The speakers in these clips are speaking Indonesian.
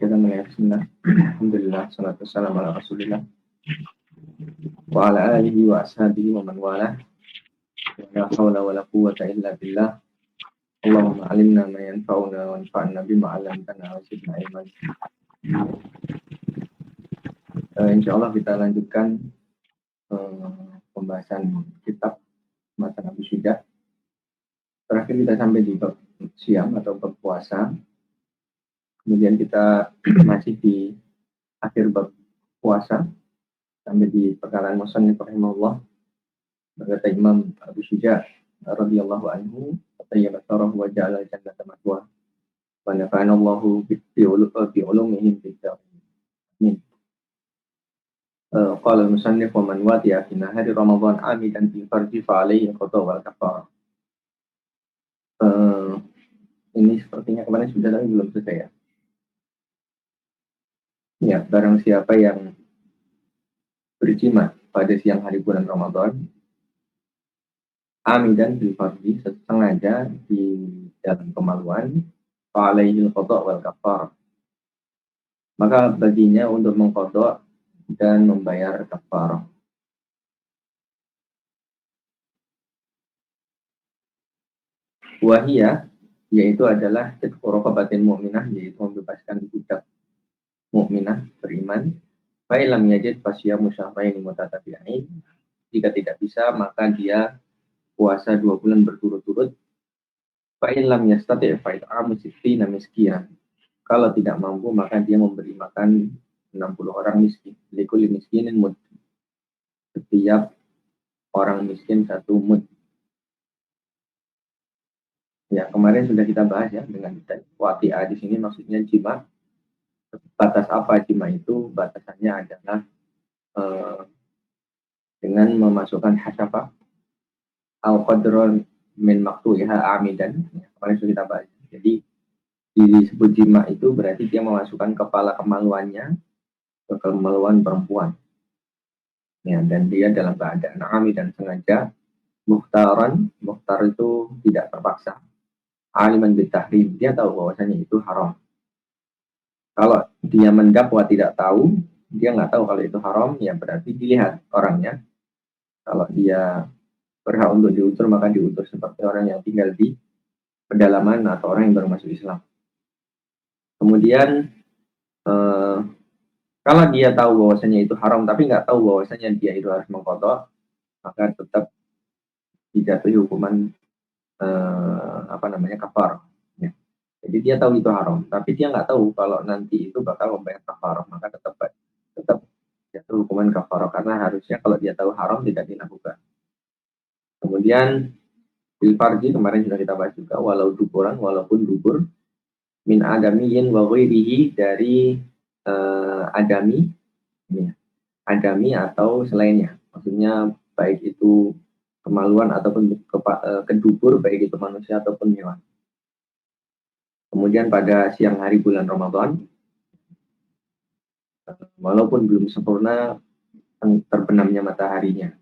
Kita mulai. Bismillah. Alhamdulillah, salatu wassalamu ala Rasulillah wa ala alihi wa ashabihi wa man wala. La haula wa la quwwata illa billah. Allahumma alimna ma yanfa'una wa anfa'na bima 'allamtana wa zidna ilman. Insyaallah kita lanjutkan pembahasan kitab Matan Abu Syuja. Terakhir kita sampai di bab siam atau bab puasa. Kemudian kita masih di akhir bab puasa sampai di perkataan musannif rahimahullah. Berkata Imam Abu Syuja radhiyallahu anhu, "Tayyibat tarahu wa ja'ala jannata matwa wa nafa'ana Allahu bi ulumihim fid darin." Qala al-musannif wa man wati'a fi nahari Ramadan amidan fi farji fa alayhi qada wal kafarah. Ini sepertinya kemarin sudah tapi belum selesai ya. Ya, barang siapa yang berjima pada siang hari bulan Ramadan, amidan bil fardhi, sengaja di dalam kemaluan, fa'alaihil qada' wal kafar, maka baginya untuk mengqada' dan membayar kafarah. Wahia, yaitu adalah raqabatin mu'minah, yaitu membebaskan budak mukminah beriman. Fa'ilam yajid fasyamu syahraini mutatabi'ain. Jika tidak bisa, maka dia puasa 2 bulan berturut-turut. Fa'ilam yastati' fa'it'amu sittina miskinan. Kalau tidak mampu, maka dia memberi makan 60 orang miskin. Likulli miskinin mud. Setiap orang miskin 1 mud. Ya, kemarin sudah kita bahas ya dengan wati'ah di sini maksudnya jima. Batas apa jima itu? Batasannya adalah dengan memasukkan hasafah al-qadron min maktu'iha amidan. Ya, kemarin sudah kita bahas. Jadi disebut jima itu berarti dia memasukkan kepala kemaluannya ke kemaluan perempuan. Ya, dan dia dalam keadaan amidan sengaja. Mukhtaran, mukhtar itu tidak terpaksa. Aliman bitahrim, dia tahu bahwasanya itu haram. Kalau dia mendakwa tidak tahu, dia nggak tahu kalau itu haram, ya berarti dilihat orangnya. Kalau dia berhak untuk diutur, maka diutur seperti orang yang tinggal di pedalaman atau orang yang baru masuk Islam. Kemudian, kalau dia tahu bahwasanya itu haram, tapi nggak tahu bahwasanya dia itu harus mengqadha, maka tetap dijatuhi hukuman kafar. Ya. Jadi dia tahu itu haram, tapi dia nggak tahu kalau nanti itu bakal membayar kafarah, maka tetap jatuh hukuman kafarah karena harusnya kalau dia tahu haram tidak dilakukan. Kemudian bil farji kemarin sudah kita bahas juga, walaupun dubur min adamiyin wa ghairihi, dari adami, ya, adami atau selainnya, maksudnya baik itu kemaluan ataupun kedubur, baik itu manusia ataupun hewan. Kemudian pada siang hari bulan Ramadan, walaupun belum sempurna terbenamnya mataharinya,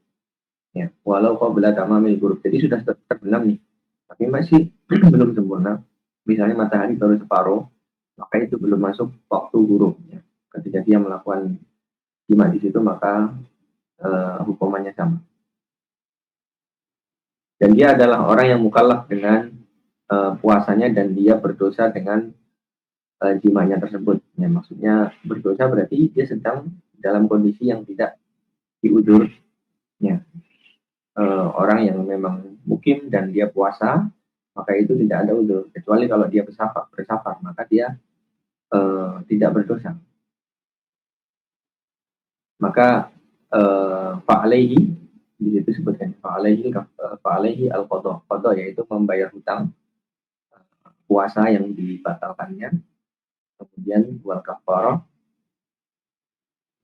ya, walau qabla tamamil ghurub, jadi sudah terbenam nih, tapi masih belum sempurna. Misalnya matahari baru separuh, maka itu belum masuk waktu ghurub. Ya. Ketika dia melakukan jima di situ, maka hukumannya sama. Dan dia adalah orang yang mukallaf dengan puasanya, dan dia berdosa dengan jimanya tersebut. Ya, maksudnya berdosa berarti dia sedang dalam kondisi yang tidak diudur. Ya. Orang yang memang mukim dan dia puasa, maka itu tidak ada udur, kecuali kalau dia bersafar, maka dia tidak berdosa. Maka fa'alaihi, di situ sebutkan fa'alaihi al-qadha. Qadha yaitu membayar hutang puasa yang dibatalkannya, kemudian wal kafarah,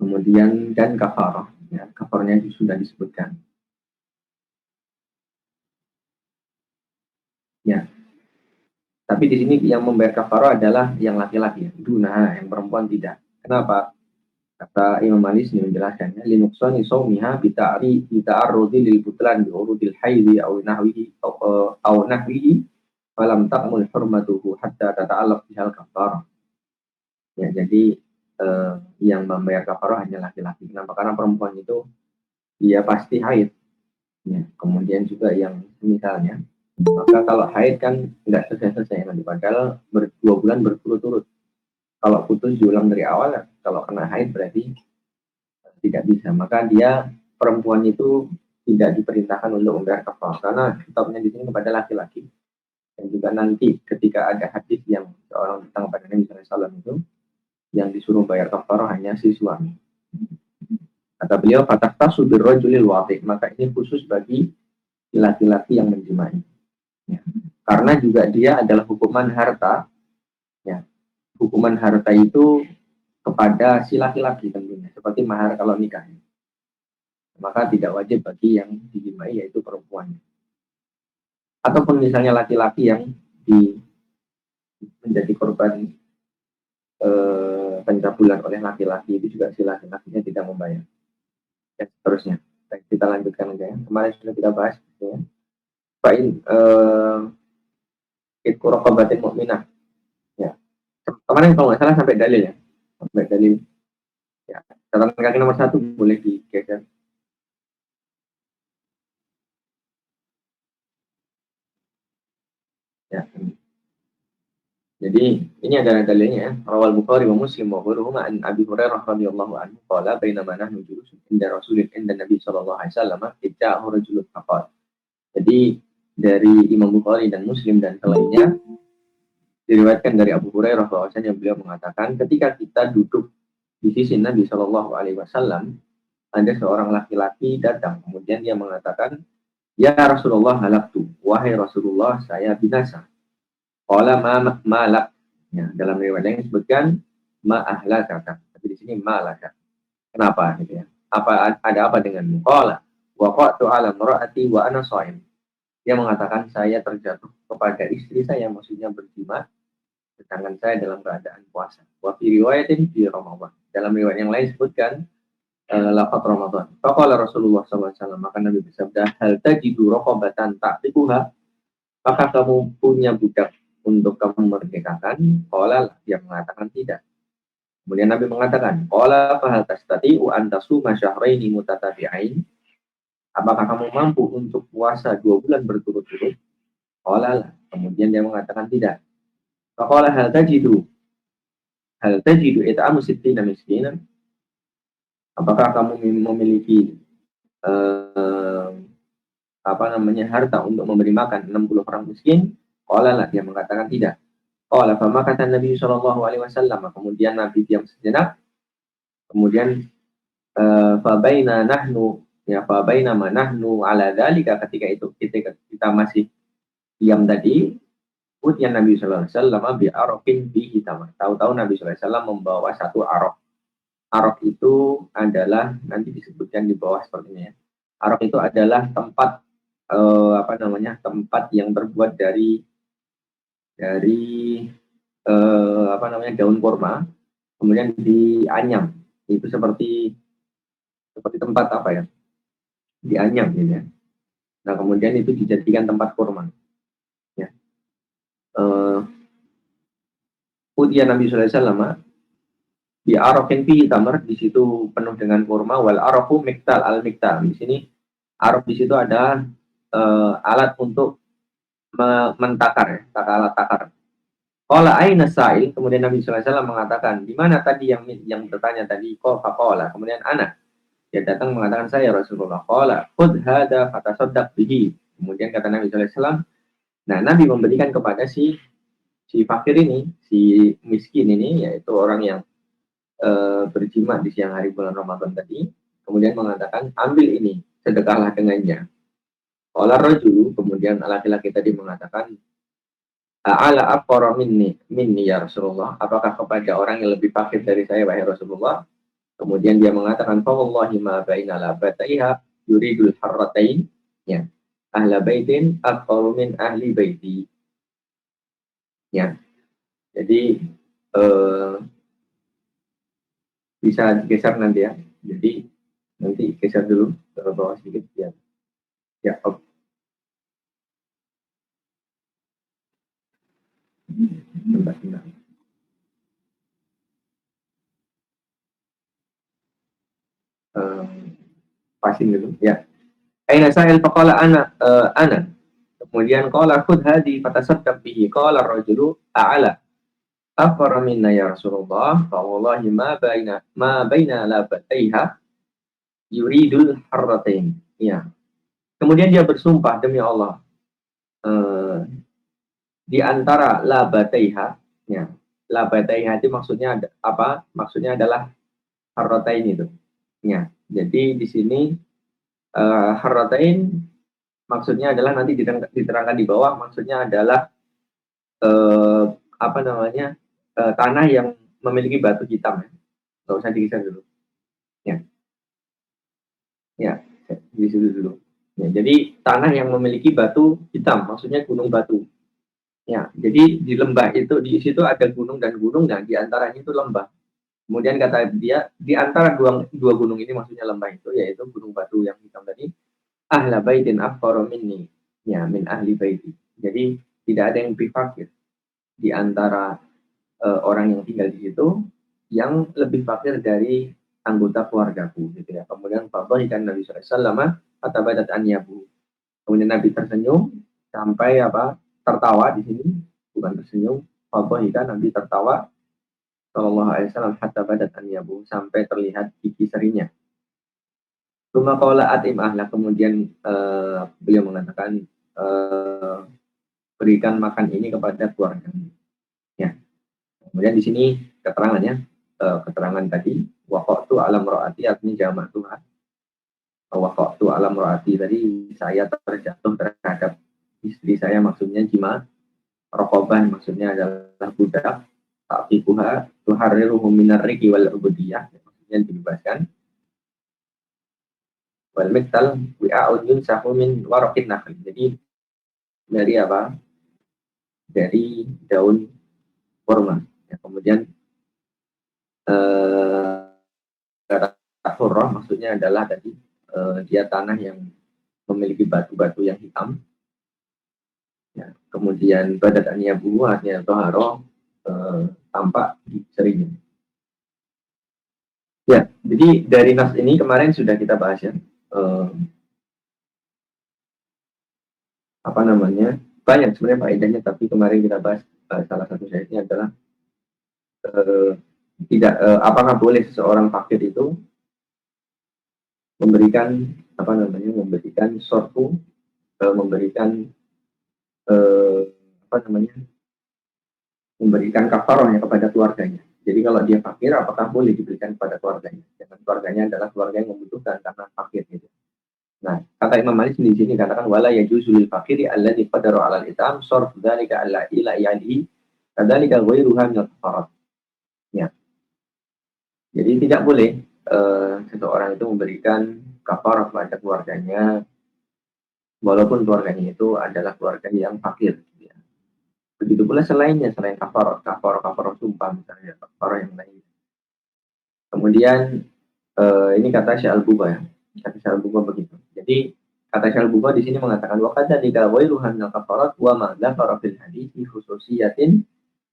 kemudian dan kafarah. Ya, kafarnya sudah disebutkan. Ya. Tapi di sini yang membayar kafarah adalah yang laki-laki, duna, yang perempuan tidak. Kenapa? Kata Imam Malik ini menjelaskannya, linuqsani shaumiha bita'arrudi lil butlan bi urudil haidhi aw nahwihi falam taqmul hurmatuhu hatta tata'allaq bihal kafarah. Ya, jadi yang membayar kafaroh hanya laki-laki. Kenapa? Karena perempuan itu dia pasti haid. Ya, kemudian juga yang misalnya, maka kalau haid kan nggak selesai-selesai nanti, padahal 2 bulan berturut-turut. Kalau putus diulang dari awal, kalau kena haid berarti tidak bisa. Maka dia, perempuan itu tidak diperintahkan untuk membayar kafaroh karena kitabnya di sini kepada laki-laki. Dan juga nanti ketika ada hadis yang seorang datang kepada Nabi SAW itu, yang disuruh bayar kafaroh hanya si suami. Kata beliau, fatahta subir rojulil wafik, maka ini khusus bagi laki-laki yang menjimai. Ya. Karena juga dia adalah hukuman harta. Ya. Hukuman harta itu kepada si laki-laki tentunya, seperti mahar kalau nikah. Maka tidak wajib bagi yang dijimai, yaitu perempuan. Ataupun misalnya laki-laki yang menjadi korban pencabulan oleh laki-laki, itu juga si laki-lakinya tidak membayar. Dan seterusnya. Baik, kita lanjutkan aja ya. Kemarin sudah kita bahas. Ya. Fa'in itku rokobatin mu'minah. Ya. Kemarin kalau nggak salah sampai dalil ya. Sampai dalil. Ya. Catatan kaki nomor 1 boleh digeser. Ya. Jadi ini adalah dalilnya ya. Rawal Bukhari wa Muslim wa ghairuhuma an Abi Hurairah radhiyallahu anhu qala bainama nahnu julusun inda Rasulin inda Nabi sallallahu alaihi wasallam idda'a rajulun faqala. Jadi dari Imam Bukhari dan Muslim dan selainnya diriwayatkan dari Abu Hurairah bahwasanya beliau mengatakan ketika kita duduk di sisi Nabi Shallallahu Alaihi Wasallam ada seorang laki-laki datang kemudian dia mengatakan ya Rasulullah halaktu wahai Rasulullah saya binasa. Qala ma malak, ya, dalam riwayat yang disebutkan ma ahlakaka, tapi di sini malaka. Kenapa gitu ya? Apa ada apa denganmu? Qala waqa'tu ala imraati wa ana shaim. Dia mengatakan saya terjatuh kepada istri saya, maksudnya berjima, sedangkan saya dalam keadaan puasa. Wa fi riwayatin fi Ramadan. Dalam riwayat yang lain disebutkan lafaz Ramadan. Faqala Rasulullah SAW, maka Nabi bersabda, hal tajidu raqabatan ta'tiquha? Apakah kamu punya budak untuk kamu merdekakan? Qala, dia mengatakan tidak. Kemudian Nabi mengatakan, qala fa hal tastati'u an tasuma syahraini mutatabi'ain? Apakah kamu mampu untuk puasa 2 bulan berturut-turut? Qala. Kemudian dia mengatakan tidak. Faqala hal tajidu it'amu sittina miskinan? Apakah kamu memiliki eh, harta untuk memberi makan 60 orang miskin? Qala lah, dia mengatakan tidak. Qala fa kata Nabi sallallahu alaihi wasallam, kemudian Nabi diam sejenak. Kemudian fa baina nahnu ma nahnu ala dzalika, ketika itu kita masih diam tadi, kemudian Nabi sallallahu alaihi wasallam bi araqin bi hitam. Tahu-tahu Nabi sallallahu alaihi wasallam membawa satu araq. Araq itu adalah nanti disebutkan di bawah seperti ini ya. Araq itu adalah tempat tempat yang terbuat dari daun kurma, kemudian dianyam. Itu seperti tempat apa ya? Dianyam gitu ya. Nah, kemudian itu dijadikan tempat kurma. Ya. Kemudian Nabi sallallahu alaihi wasallam di arafin fi tamar, di situ penuh dengan kurma, wal arafu miktal al miktal. Di sini araf di situ ada alat untuk mentakar ya, alat takar. Qala aina sa'il, kemudian Nabi sallallahu alaihi wasallam mengatakan, di mana tadi yang bertanya tadi? Qala, kemudian anak. Dia datang mengatakan, saya Rasulullah. Qala khudh hada fatasaddaq bihi. Kemudian kata Nabi sallallahu alaihi wasallam, nah Nabi memberikan kepada si fakir ini, si miskin ini, yaitu orang yang berjima di siang hari bulan Ramadan tadi, kemudian mengatakan, ambil ini, sedekahlah dengannya. Qala rajulu, kemudian laki-laki tadi mengatakan, ala aqra minni ya Rasulullah, apakah kepada orang yang lebih fakir dari saya wahai Rasulullah? Kemudian dia mengatakan, fa wallahi ma baina labataiha yuridul harratain, ya, ahla baitin aqalu min ahli baiti. Ya, jadi bisa digeser nanti ya. Jadi nanti geser dulu ke bawah sedikit ya. Ya, oke. Bentar. Pasin dulu ya. Aina sa'il faqala ana. Kemudian qala khudh hadi fatasaddaq bihi. Qala ar-rajulu a'ala afara minna ya Rasulullah fa wallahi ma baina labataiha yuridul harratain. Ya. Kemudian dia bersumpah demi Allah di antara labataiha, ya. Labataiha itu maksudnya apa? Maksudnya adalah harratain itu. Ya. Jadi di sini harratain maksudnya adalah nanti diterangkan di bawah, maksudnya adalah apa namanya, tanah yang memiliki batu hitam, ya. Nggak usah digeser dulu, ya, ya, di situ dulu. Ya, jadi tanah yang memiliki batu hitam, maksudnya gunung batu. Ya, jadi di lembah itu di situ ada gunung dan gunung, dan di antaranya itu lembah. Kemudian kata dia, di antara dua gunung ini maksudnya lembah itu, yaitu gunung batu yang hitam tadi, ahla baitin afqara minni, ya, min ahli baiti. Jadi tidak ada yang lebih fakir di antara orang yang tinggal di situ yang lebih fakir dari anggota keluargaku, gitu ya. Kemudian fadhahikan Nabi sallallahu alaihi wasallam atabadat anyabu. Kemudian Nabi tersenyum sampai apa? Tertawa di sini, bukan tersenyum. Fadhahikan, Nabi tertawa sallallahu alaihi wasallam hatta badat anyabu, sampai terlihat gigi serinya. Rumah qala atim ahla, kemudian beliau mengatakan berikan makan ini kepada keluarga. Ya. Kemudian di sini keterangannya, keterangan tadi waqatu alam ro'ati artinya jamak Tuhan. Waqatu alam ro'ati tadi saya terjatuh terhadap istri saya, maksudnya jima. Rokoban maksudnya adalah budak. Taqiquha tuharriruhu minar riqi wal ubudiyah, maksudnya dibebaskan. Wal miktal wi'a'un yunsahu min waraqin nakhl. Jadi dari apa? Dari daun kurma. Ya, kemudian hurrah maksudnya adalah tadi dia tanah yang memiliki batu-batu yang hitam. Ya, kemudian badat anyabu artinya toharo, tampak di serinya. Ya, jadi dari nas ini kemarin sudah kita bahas, ya. Apa namanya, banyak sebenarnya faedahnya, tapi kemarin kita bahas salah satu syaratnya adalah tidak apakah boleh seseorang fakir itu memberikan apa namanya, memberikan sorfu, memberikan apa namanya, memberikan kafarohnya kepada keluarganya. Jadi kalau dia fakir, apakah boleh diberikan kepada keluarganya? Jangan keluarganya adalah keluarga yang membutuhkan karena fakir, gitu. Nah, kata Imam Malik di sini katakan wala yajuzul fakiri alladzi qadara 'alal itam sarf dzalika alla ila yalihi kadzalika ghairuha min al-kafarat. Ya. Jadi tidak boleh seseorang itu memberikan kafarah kepada keluarganya walaupun keluarganya itu adalah keluarga yang fakir. Ya. Begitu pula selainnya, selain kafarah sumpah misalnya, kafarah yang lain. Kemudian ini kata Syekh Al-Buba, ya. Kata Syekh Al-Buba begitu. Jadi kata Syekh Al-Buba di sini mengatakan wa kadzalika ghairuha min al-kafarat wa ma dzakara fil hadits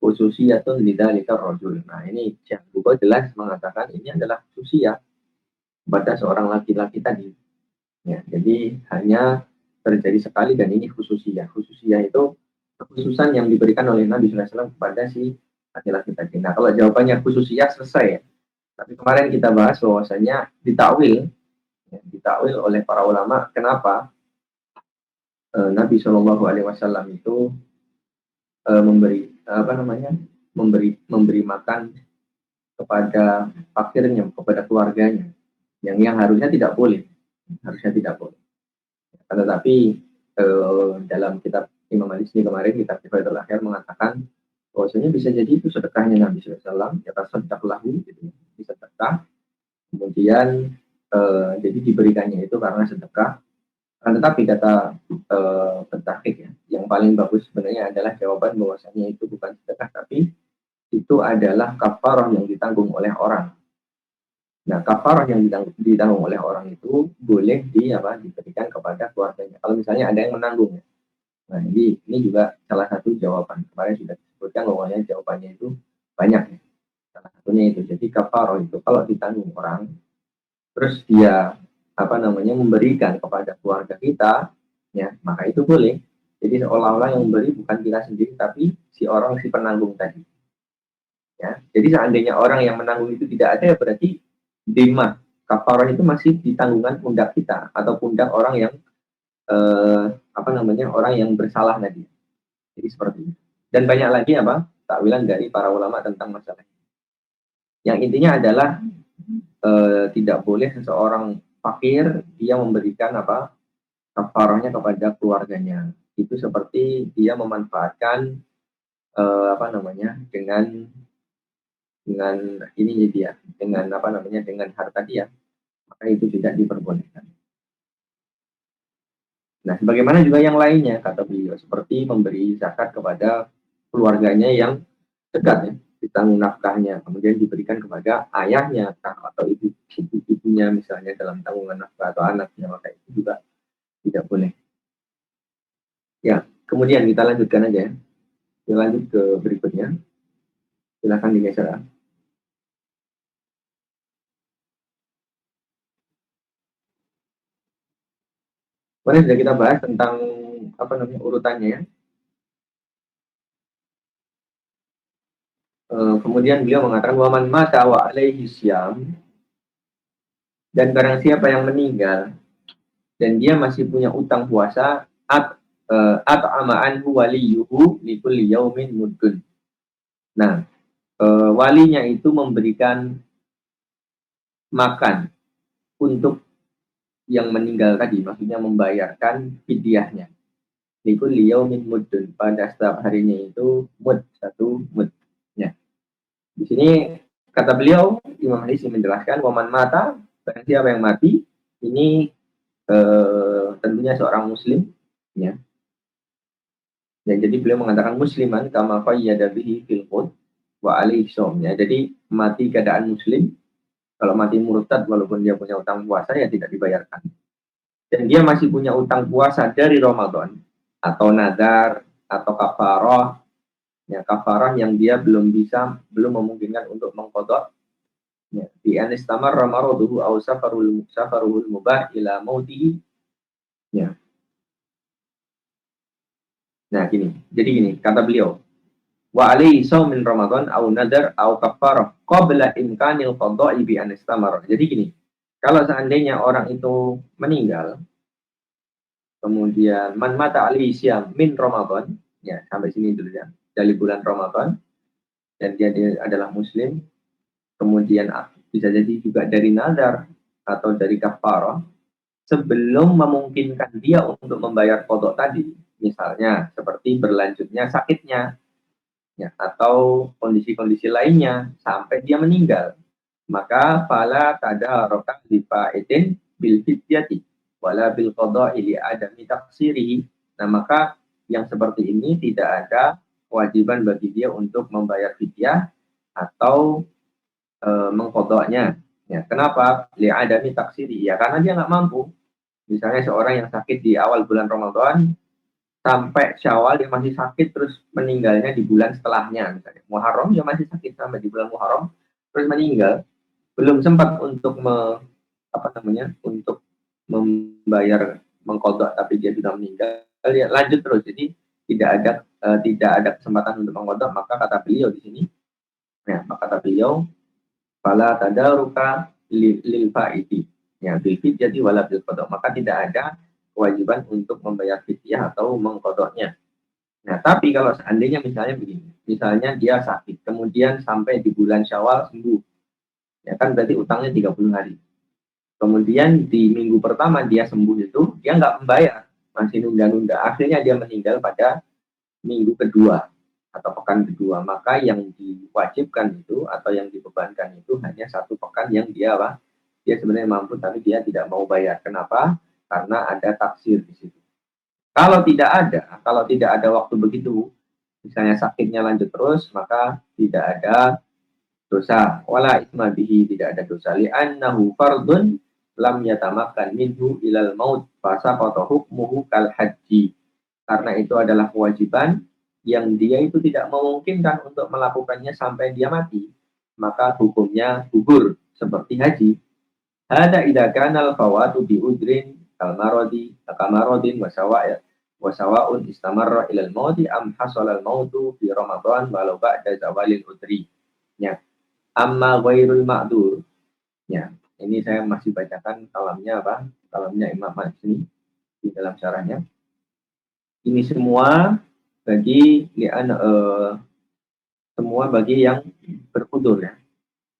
khususiyatun lidzalika rajul. Nah, ini Syekh Al-Buba jelas mengatakan ini adalah khususiyah pada seorang laki-laki tadi. Ya, jadi hanya terjadi sekali dan ini khususiyah. Khususiyah itu kekhususan yang diberikan oleh Nabi SAW kepada si laki-laki tadi. Nah, kalau jawabannya khususiyah selesai, ya. Tapi kemarin kita bahas bahwasanya ditakwil, ya, ditakwil oleh para ulama. Kenapa Nabi Shallallahu Alaihi Wasallam itu memberi apa namanya, memberi makan kepada fakirnya, kepada keluarganya, yang harusnya tidak boleh, harusnya tidak boleh. Tetapi dalam kitab Imam Malik ini kemarin, kitab Kifayatul Akhir, mengatakan bahwasanya bisa jadi itu sedekahnya Nabi SAW, ya tasaddaq lahu, gitu, bisa sedekah, kemudian jadi diberikannya itu karena sedekah. Tetapi kata pentahqiq, ya, yang paling bagus sebenarnya adalah jawaban bahwasanya itu bukan sedekah, tapi itu adalah kafarah yang ditanggung oleh orang. Nah, kafarah yang ditanggung oleh orang itu boleh diberikan kepada keluarganya. Kalau misalnya ada yang menanggung. Nah, ini juga salah satu jawaban. Kemarin sudah disebutkan bahwa jawabannya itu banyak, ya. Salah satunya itu. Jadi kafarah itu kalau ditanggung orang, terus dia memberikan kepada keluarga kita, ya maka itu boleh. Jadi seolah-olah yang memberi bukan kita sendiri, tapi si penanggung tadi. Ya, jadi seandainya orang yang menanggung itu tidak ada, ya berarti dimah kafarah itu masih di tanggungan pundak kita atau pundak orang yang orang yang bersalah tadi. Jadi seperti itu. Dan banyak lagi takwilan dari para ulama tentang masalah ini. Yang intinya adalah tidak boleh seseorang fakir dia memberikan kafarahnya kepada keluarganya. Itu seperti dia memanfaatkan dengan ini dia dengan dengan harta dia, maka itu tidak diperbolehkan. Nah, sebagaimana juga yang lainnya kata beliau, seperti memberi zakat kepada keluarganya yang dekat, ya, ditanggung nafkahnya, kemudian diberikan kepada ayahnya atau ibunya misalnya dalam tanggungan nafkah atau anaknya, maka itu juga tidak boleh. Ya, kemudian kita lanjutkan aja ya. Kita lanjut ke berikutnya. Silakan digeser. Kemarin sudah kita bahas tentang urutannya ya. Kemudian beliau mengatakan waman mata wa alaihi syam, dan barang siapa yang meninggal dan dia masih punya utang puasa at'ama anhu waliyuhu likulli yaumin muddun. Nah, walinya itu memberikan makan untuk yang meninggal tadi, maksudnya membayarkan fidyahnya. Likulli yaumin muddun, pada setiap harinya itu satu mud. Ya. Di sini kata beliau, Imam Hadis menjelaskan waman mata, barang siapa yang mati, ini tentunya seorang muslim, ya. Ya, jadi beliau mengatakan musliman kama qayyada bihi fil qud wa alaihi shaum, ya. Jadi mati keadaan muslim, kalau mati murtad walaupun dia punya utang puasa ya tidak dibayarkan. Dan dia masih punya utang puasa dari Ramadan atau nadar atau kafarah, ya kafarah yang dia belum memungkinkan untuk mengqadha, ya bi anistamar ramaduhu aw safarul mubah ila mautihi, ya. Nah, jadi kata beliau, wa alaihi shaumin Ramadan au nadar au kafarah qabla imkanil qada'i bi an istamar. Jadi kalau seandainya orang itu meninggal, kemudian man mata alaihi syam min Ramadan, ya sampai sini dulu ya, dari bulan Ramadan, dan dia adalah muslim, kemudian bisa jadi juga dari nadar atau dari kafarah, sebelum memungkinkan dia untuk membayar qada tadi, misalnya seperti berlanjutnya sakitnya, ya, atau kondisi-kondisi lainnya sampai dia meninggal, maka fala tadaraka bi fa'idin bil fidyati wala bil qada'i li adami taksirihi. Nah, maka yang seperti ini tidak ada kewajiban bagi dia untuk membayar fidyah atau mengqadanya. Ya, kenapa? Li adami taksiri. Ya, karena dia nggak mampu. Misalnya seorang yang sakit di awal bulan Ramadan, sampai Syawal dia masih sakit, terus meninggalnya di bulan setelahnya, misalnya Muharram dia masih sakit sampai di bulan Muharram terus meninggal, belum sempat untuk untuk membayar mengkodok, tapi dia sudah meninggal, dia lanjut terus. Jadi tidak ada kesempatan untuk mengkodok, maka kata beliau di sini, ya, maka kata beliau fala tadaruka lil faidi, ya bil fidyati wala bil qada, maka tidak ada kewajiban untuk membayar fidyah atau mengkodoknya. Nah, tapi kalau seandainya misalnya begini, misalnya dia sakit, kemudian sampai di bulan Syawal sembuh, ya kan berarti utangnya 30 hari. Kemudian di minggu pertama dia sembuh itu, dia nggak membayar, masih nunda-nunda. Akhirnya dia meninggal pada minggu kedua atau pekan kedua. Maka yang diwajibkan itu atau yang dibebankan itu hanya satu pekan yang dia dia sebenarnya mampu, tapi dia tidak mau bayar. Kenapa? Karena ada taksir di situ. Kalau tidak ada waktu begitu, misalnya sakitnya lanjut terus, maka tidak ada dosa. Wala isma bihi, tidak ada dosa. Li'annahu fardun lam yatamakan minhu ilal maut fasaqata hukmuhu kal haji. Karena itu adalah kewajiban yang dia itu tidak memungkinkan untuk melakukannya sampai dia mati, maka hukumnya gugur seperti haji. Hada idza kana al-fawatu bi udrin kamarodin wa sawa'un istamarra ila al-mauti am hasala al-mautu fi Ramadan walau ba'da zawalil udri. Ya. Amma ghairul ma'dur. Ya. Ini saya masih bacakan kalamnya apa? Kalamnya Imam Matsuni di dalam syarahnya. Ini semua bagi semua bagi yang berudzur ya.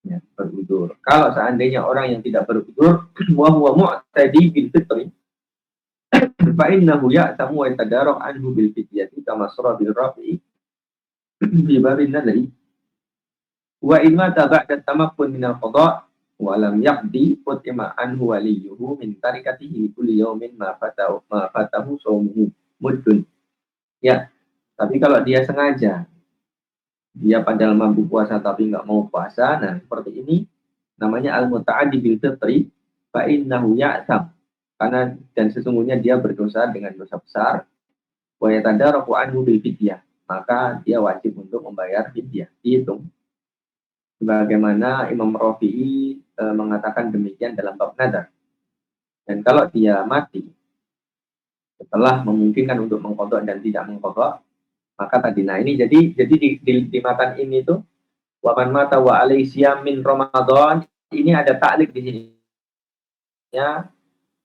Ya, berudzur. Kalau seandainya orang yang tidak berudzur, wa huwa mu'tadi bil fitri, fa innahu ya'tamu wa yatadarrak anhu bil fidyati kama sara bil rafi'i bi babin nadri. Wa in mata ba'da tamakkun min al qada' wa lam yaqdi utima anhu waliyuhu min tarikatihi kulli yawmin ma fatahu sawmuhu muddun. Ya, tapi kalau dia sengaja, dia padahal mampu puasa tapi nggak mau puasa, nah seperti ini namanya al-muta'addi bil fitri, fa innahu ya'tam, karena dan sesungguhnya dia berdosa dengan dosa besar, wa yatadaraku anhu bil fidyah, maka dia wajib untuk membayar fidyah. Dihitung sebagaimana Imam Rafi'i mengatakan demikian dalam bab nadar. Dan kalau dia mati setelah memungkinkan untuk mengkodok dan tidak mengkodok, maka tadi, nah ini jadi di matan ini tuh waman mata wa alaihi siyam min Ramadan, ini ada taklik di sini ya,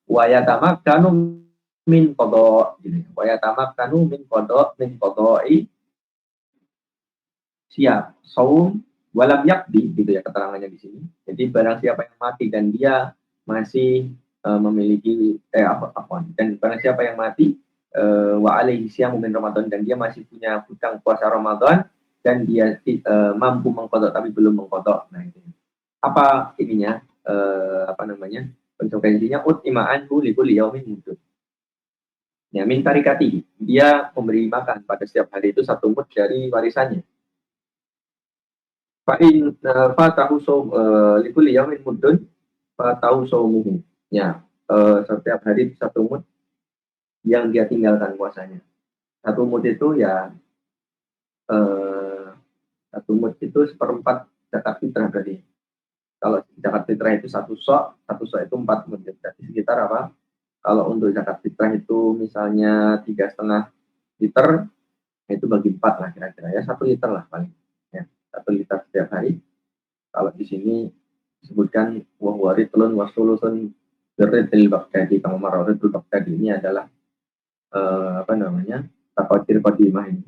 wa yatamakkanu min qada, gitu. Wa yatamakkanu min qada'i siap saum walam yakdi, gitu ya keterangannya di sini. Jadi barang siapa yang mati dan dia masih memiliki dan barang siapa yang mati wa alaihi siyam min Ramadan, dan dia masih punya hutang puasa Ramadan dan dia mampu mengkodok tapi belum mengkodok. Nah itu apa ininya konsekuensinya utimaan likul yaumin mudun. Ya, min tarikati, dia memberi makan pada setiap hari itu satu mud dari warisannya. Fa'in fatahu likul yaumin mudun fatahu saumuhu. Ya, setiap hari satu mud yang dia tinggalkan puasanya. Satu mud itu ya satu mud itu seperempat zakat fitrah berarti. Kalau zakat fitrah itu satu sok itu 4 mud. Jadi sekitar apa? Kalau untuk zakat fitrah itu misalnya 3,5 liter, itu bagi 4 lah kira-kira ya, 1 liter lah paling. Ya, 1 liter setiap hari. Kalau di sini disebutkan wahwaritlun wasulusun berridil Baghdadi, kamu maroridul Baghdadi, ini adalah takotir kodimah ini.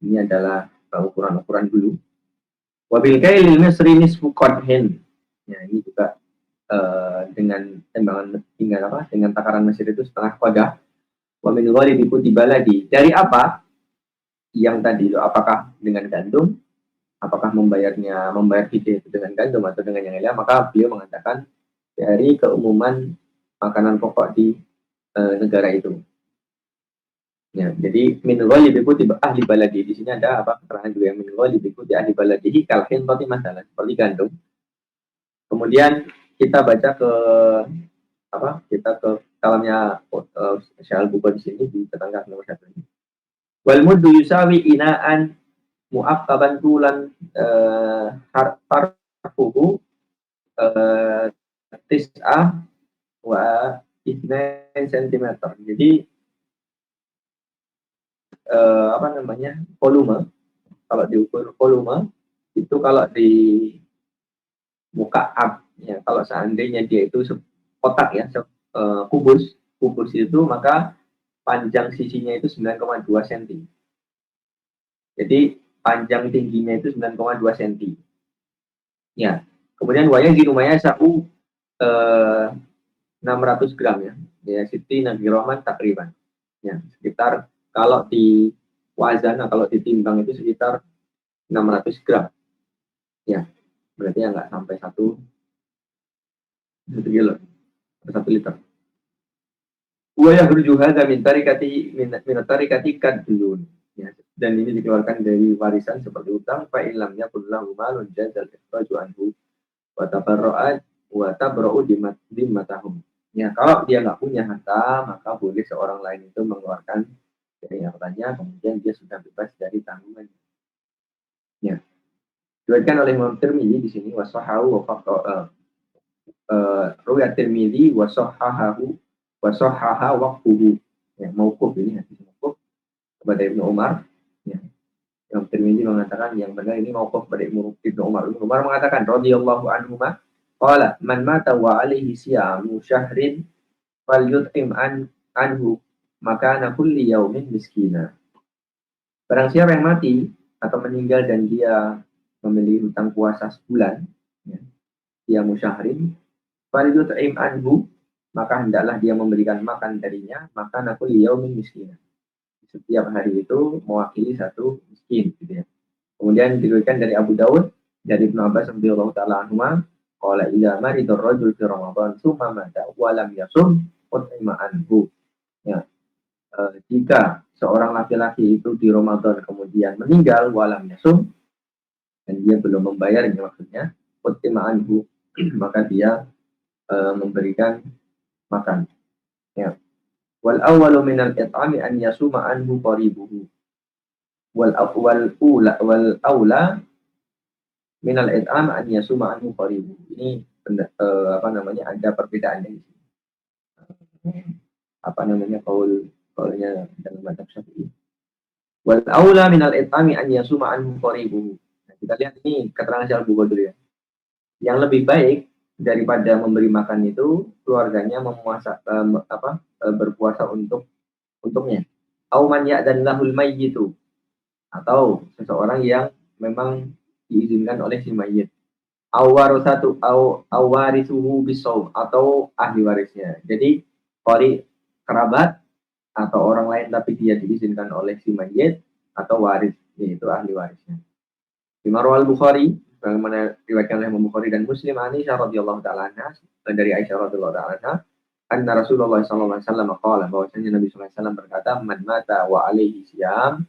Ini adalah ukuran-ukuran dulu. Wabil kailil misri nisfu qadhin. Ya, ini juga dengan timbangan dengan takaran Mesir itu setengah qadah. Wa min ghalibi baladi. Dari apa? Yang tadi itu apakah dengan gandum? Apakah membayar fidyah itu dengan gandum atau dengan yang lain? Maka beliau mengatakan dari keumuman makanan pokok di negara itu. Ya, jadi min ghalibi ahli baladi, di sini ada apa keterangan juga yang min ghalibi ahli baladi kalhin tadi masalah seperti gandum. Kemudian kita baca ke kalamnya Syahal Bukhari di sini di tetangga nomor 1 ini. Wal muddu yusawi inaan mu'aqqaban tulan harfuhu tis'ah wa 2 cm. Jadi volume, kalau diukur volume itu kalau di muka up ya, kalau seandainya dia itu kotak ya, kubus itu, maka panjang sisinya itu 9,2 cm. Jadi panjang tingginya itu 9,2 cm. Ya. Kemudian waya ginumaya sa'u 600 gram ya. Ya, Siti Nabi Rahman takriban. Ya, sekitar kalau di wazan, kalau ditimbang itu sekitar 600 gram. Ya, berarti ya nggak sampai 1 kilo, 1 liter. Wa yakhruju hadza min tarikati kadlun. Ya, dan ini dikeluarkan dari warisan seperti utang, fa illam yakul lahu malun jazal ikhraju anhu wa tabarra'u dimmatahum. Ya, kalau dia nggak punya harta, maka boleh seorang lain itu mengeluarkan dari hartanya, kemudian dia sudah bebas dari tanggungan. Ya. Diriwayatkan oleh Imam Tirmidzi di sini wasahahu wa Ruwayat Tirmidzi wa sahhaha waqfuhu. Ya, mauquf ini hadis mauquf kepada Ibnu Umar. Ya. Yang Tirmidzi mengatakan yang benar ini mauquf kepada Ibnu Umar. Ibnu Umar mengatakan radhiyallahu anhuma qala man mata wa alaihi siyamu syahrin falyut'im anhu makana kulli yaumin miskina. Barang siapa yang mati atau meninggal dan dia memiliki hutang puasa sebulan, ya, dia musyahrin, falyut'im anhu, maka hendaklah dia memberikan makan darinya, maka kulli yaumin miskina. Setiap hari itu mewakili satu miskin, gitu ya. Kemudian diriwayatkan dari Abu Daud dari Ibnu Abbas radhiyallahu taala anhuma qala idza marida ar-rajul fi ramadan tsumma mata wa lam yasum ut'ima anhu. Ya. Jika seorang laki-laki itu di Ramadan kemudian meninggal walam yasum dan dia belum membayarnya maksudnya ut'ima anhu maka dia memberikan makan. Ya. Wal awwalu minal it'ami an yasuma anhu qaribuhu. Wal aula minal it'am an yasuma anhu qaribuhu. Ini ada perbedaan di sini. Kaulnya dalam mazhab Syafi'i. Wal aula minal it'ami an yasuma anhu qaribuhu. Nah, kita lihat ini keterangan Syekh Bukhari dulu ya. Yang lebih baik daripada memberi makan itu keluarganya berpuasa untuknya. Au man ya'dan lahul mayyitu, atau seseorang yang memang diizinkan oleh si mayyit. Au warasatu au warisuhu bisawm, atau ahli warisnya. Jadi kerabat atau orang lain tapi dia diizinkan oleh si mayyit atau waris, yaitu ahli warisnya. Imam Bukhari bagaimana diriwayatkan oleh Imam Bukhari dan Muslim Aisyah radhiyallahu taala anha, dari Aisyah radhiyallahu taala anha, anna Rasulullah sallallahu alaihi wasallam qala, bahwasanya Nabi sallallahu alaihi wasallam berkata, man mata wa alaihi siyam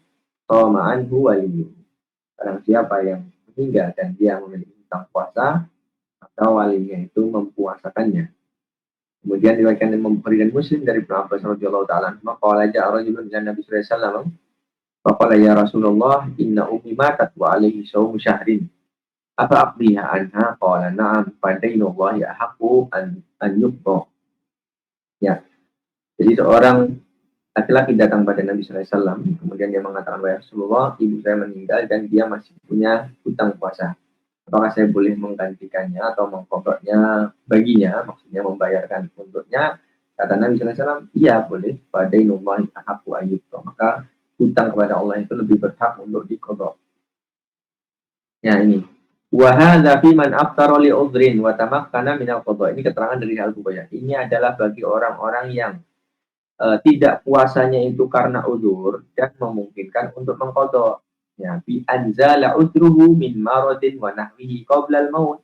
qama anhu waliyyu. Barang siapa yang meninggal dan dia memiliki hutang puasa, maka walinya itu mempuasakannya. Kemudian diriwayatkan Imam Bukhari dan Muslim dari Ibnu Abbas radhiyallahu taala anhu, qala ja'a rajulun ila Nabi sallallahu alaihi wasallam faqala ya Rasulullah inna ummi matat wa alaihi shawmu syahrin apa aqdiha anha qala na'am fadainullahi ahaqqu an yuqda. Ya. Jadi seorang laki-laki datang pada Nabi sallallahu alaihi wasallam, kemudian dia mengatakan, wahai Rasulullah, ibu saya meninggal dan dia masih punya hutang puasa. Apakah saya boleh menggantikannya atau mengqadanya baginya, maksudnya membayarkan untuknya? Kata Nabi sallallahu alaihi wasallam, iya boleh, fadainullahi ahaqqu an yuqda. Maka hutang kepada Allah itu lebih berhak untuk diqadha. Ya, ini wa hadza fi man aftara li udhrin wa tamakkana min al-qadha. Ini keterangan dari Al-Bukhari. Ini adalah bagi orang-orang yang tidak puasanya itu karena udzur dan memungkinkan untuk mengqadha. Ya, bi anzala udruhu min maradin wa nahwihi qabla al-maut.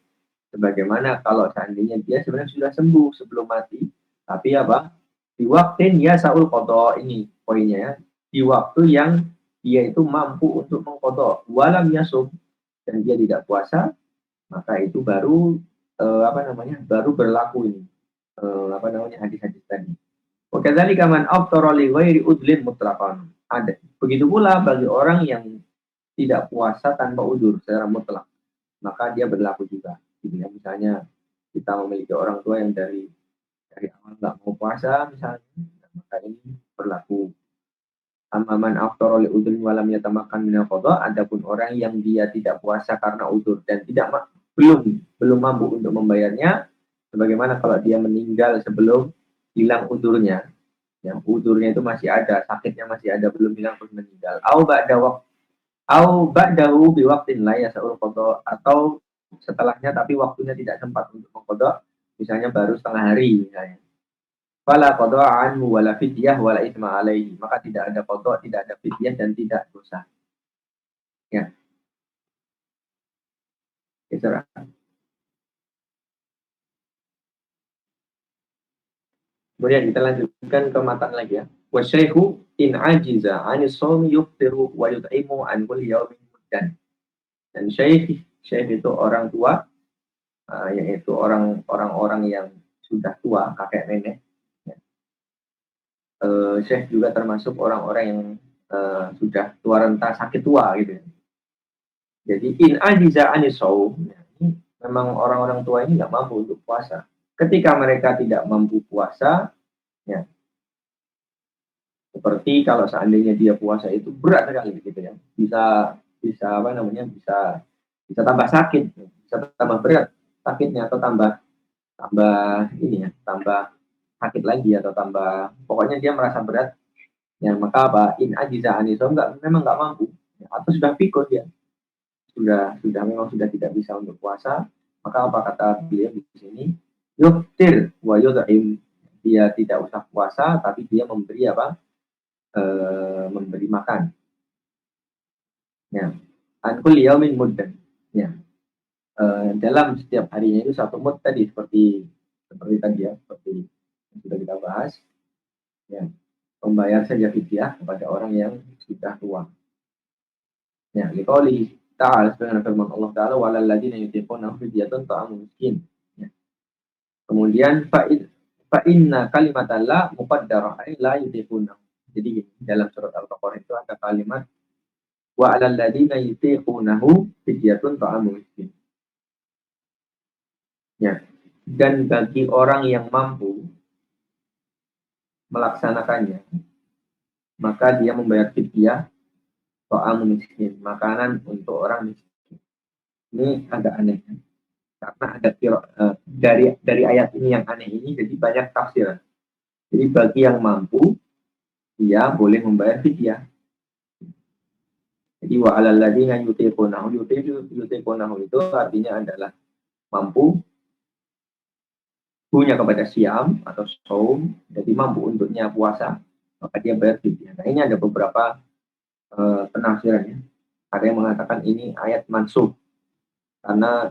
Sebagaimana kalau seandainya dia sebenarnya sudah sembuh sebelum mati, tapi apa? Di waktin ya saul qadha, ini poinnya ya. Di waktu yang dia itu mampu untuk mengqadha, walam yasum, dan dia tidak puasa, maka itu baru baru berlaku ini hadis-hadis tadi. Wa kadzalika man aftara li ghairi udlin mutlaqan. Ada. Begitu pula bagi orang yang tidak puasa tanpa udzur secara mutlak, maka dia berlaku juga. Gitu ya. Misalnya kita memiliki orang tua yang dari awal nggak mau puasa misalnya, maka ini berlaku. Amaman aftara li udhrin wa lam yatamakan min al-qadha, adapun orang yang dia tidak puasa karena udzur dan belum mampu untuk membayarnya, sebagaimana kalau dia meninggal sebelum hilang udzurnya, yang udzurnya itu masih ada, sakitnya masih ada, belum hilang terus meninggal. Au ba'dahu bi waqtin la yasaul qadha, atau setelahnya tapi waktunya tidak sempat untuk mengqadha, misalnya baru setengah hari misalnya. Fala qadha anhu wala fidyah wala itsma alaihi, maka tidak ada qadha, tidak ada fidyah dan tidak dosa. Ya. Kisah. Kemudian kita lanjutkan ke matan lagi ya. Wa syaikhu in ajiza 'anis shaumi yuftiru wa yut'imu an kulli yawmin muddan. Dan syaikh itu orang tua, yaitu orang-orang yang sudah tua, kakek nenek. Syekh juga termasuk orang-orang yang sudah tua renta, sakit tua gitu. Jadi in ajiza anis shaum, memang orang-orang tua ini nggak mampu untuk puasa. ketika mereka tidak mampu puasa, ya, seperti kalau seandainya dia puasa itu berat sekali gitu ya, bisa apa namanya, bisa tambah sakit, bisa tambah berat sakitnya, atau tambah tambah ini ya, tambah sakit lagi, atau tambah pokoknya dia merasa berat, ya maka apa, in ajiza anisom, memang nggak mampu, ya, atau sudah pikun dia, sudah memang sudah tidak bisa untuk puasa, maka apa kata beliau di sini, yuftir wa yudhim, dia tidak usah puasa tapi dia memberi apa, memberi makan, ya, an kulli yaumin muddan, ya, dalam setiap harinya itu satu mud tadi, seperti tadi ya, seperti yang sudah kita bahas, ya, membayar saja fidyah kepada orang yang sudah tua. Ya, liqauli ta'ala, dengan firman Allah Ta'ala, walal ladzina yutiquna fidyatun ta'amu miskin. Ya. Kemudian fa inna kalimatan la muqaddarah ay la yutiquna. Jadi dalam surat Al-Baqarah itu ada kalimat wa 'alal ladzina yutiqunahu fidyatun ta'amu miskin. Ya. Dan bagi orang yang mampu melaksanakannya, maka dia membayar fidyah ta'amu miskin, makanan untuk orang miskin. Ini agak aneh, karena ada dari ayat ini yang aneh ini jadi banyak tafsiran. Jadi bagi yang mampu dia boleh membayar fidyah. Jadi wa 'alal ladzina yutiqunahu, yutiqunahu itu artinya adalah mampu, punya kepada siam atau saum, jadi mampu untuknya puasa, maka dia bayar fidyah. Nah, ini ada beberapa penafsirannya. Ada yang mengatakan ini ayat mansukh, karena